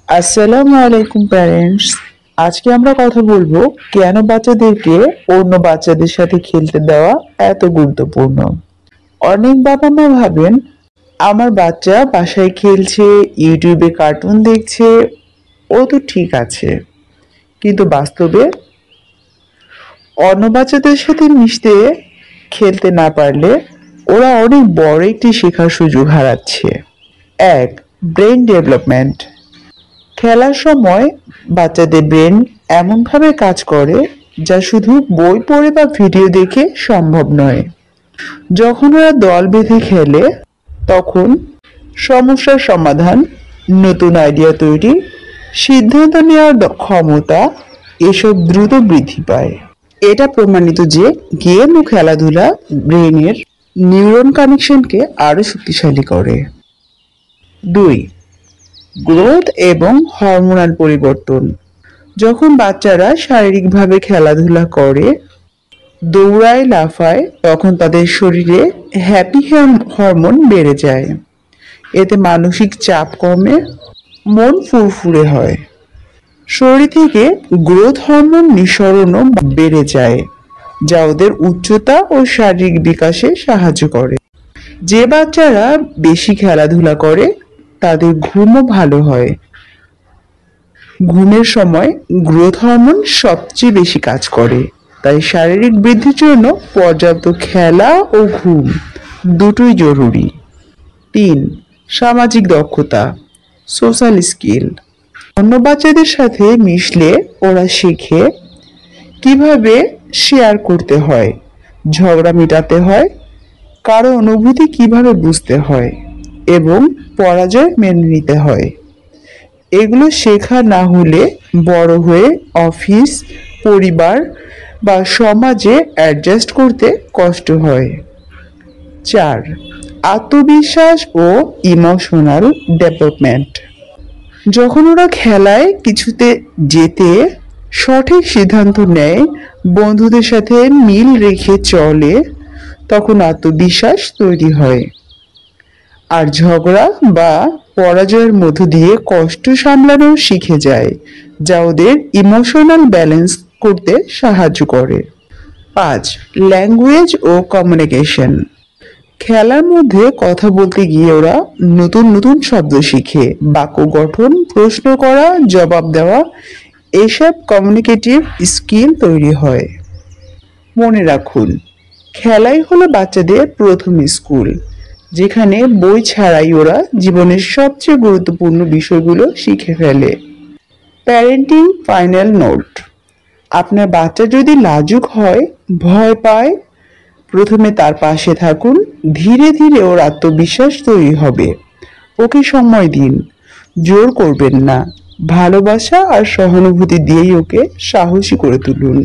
আসসালামু আলাইকুম প্যারেন্টস। আজকে আমরা কথা বলবো কেন বাচ্চাদেরকে অন্য বাচ্চাদের সাথে খেলতে দেওয়া এত গুরুত্বপূর্ণ। অনেক বাবা মা ভাবেন আমার বাচ্চা বাসায় খেলছে, ইউটিউবে কার্টুন দেখছে, ও তো ঠিক আছে। কিন্তু বাস্তবে অন্য বাচ্চাদের সাথে মিশতে খেলতে না পারলে ওরা অনেক বড় একটি শেখার সুযোগ হারাচ্ছে। এক, ব্রেন ডেভেলপমেন্ট। খেলার সময় বাচ্চাদের ব্রেন এমনভাবে কাজ করে যা শুধু বই পড়ে বা ভিডিও দেখে সম্ভব নয়। যখন ওরা দল বেঁধে খেলে তখন সমস্যার সমাধান, নতুন আইডিয়া তৈরি, সিদ্ধান্ত নেওয়ার ক্ষমতা এসব দ্রুত বৃদ্ধি পায়। এটা প্রমাণিত যে গেম ও খেলাধুলা ব্রেনের নিউরন কানেকশনকে আরো শক্তিশালী করে। 2, গ্রোথ এবং হরমোনাল পরিবর্তন। যখন বাচ্চারা শারীরিকভাবে খেলাধুলা করে, দৌড়ায়, লাফায়, তখন তাদের শরীরে হ্যাপি হরমোন বেড়ে যায়। এতে মানসিক চাপ কমে, মন ফুরফুরে হয়। শরীর থেকে গ্রোথ হরমোন নিঃসরণও বেড়ে যায়, যা ওদের উচ্চতা ও শারীরিক বিকাশে সাহায্য করে। যে বাচ্চারা বেশি খেলাধুলা করে তাদের ঘুমও ভালো হয়। ঘুমের সময় গ্রোথ হরমোন সবচেয়ে বেশি কাজ করে, তাই শারীরিক বৃদ্ধির জন্য পর্যাপ্ত খেলা ও ঘুম দুটোই জরুরি। 3, সামাজিক দক্ষতা, সোশ্যাল স্কিল। অন্য বাচ্চাদের সাথে মিশলে ওরা শেখে কিভাবে শেয়ার করতে হয়, ঝগড়া মেটাতে হয়, কারো অনুভূতি কিভাবে বুঝতে হয় এবং পরাজয় মেনে নিতে হয়। এগুলো শেখা না হলে বড় হয়ে অফিস, পরিবার বা সমাজে অ্যাডজাস্ট করতে কষ্ট হয়। 4, আত্মবিশ্বাস ও ইমোশনাল ডেভেলপমেন্ট। যখন ওরা খেলায় কিছুতে যেতে সঠিক সিদ্ধান্ত নেয়, বন্ধুদের সাথে মিল রেখে চলে, তখন আত্মবিশ্বাস তৈরি হয়। আর ঝগড়া বা পরাজয়ের মধ্য দিয়ে কষ্ট সামলানো শিখে যায়, যা ওদের ইমোশনাল ব্যালেন্স করতে সাহায্য করে। 5, ল্যাঙ্গুয়েজ ও কমিউনিকেশন। খেলার মধ্যে কথা বলতে গিয়ে ওরা নতুন নতুন শব্দ শিখে, বাক্য গঠন, প্রশ্ন করা, জবাব দেওয়া, এসব কমিউনিকেটিভ স্কিল তৈরি হয়। মনে রাখুন, খেলাই হলো বাচ্চাদের প্রথম স্কুল, যেখানে বই ছাড়াই ওরা জীবনের সবচেয়ে গুরুত্বপূর্ণ বিষয়গুলো শিখে ফেলে। প্যারেন্টিং ফাইনাল নোট: আপনার বাচ্চা যদি লাজুক হয়, ভয় পায়, প্রথমে তার পাশে থাকুন। ধীরে ধীরে ওর আত্মবিশ্বাস তৈরি হবে। ওকে সময় দিন, জোর করবেন না। ভালোবাসা আর সহানুভূতি দিয়েই ওকে সাহসী করে তুলুন।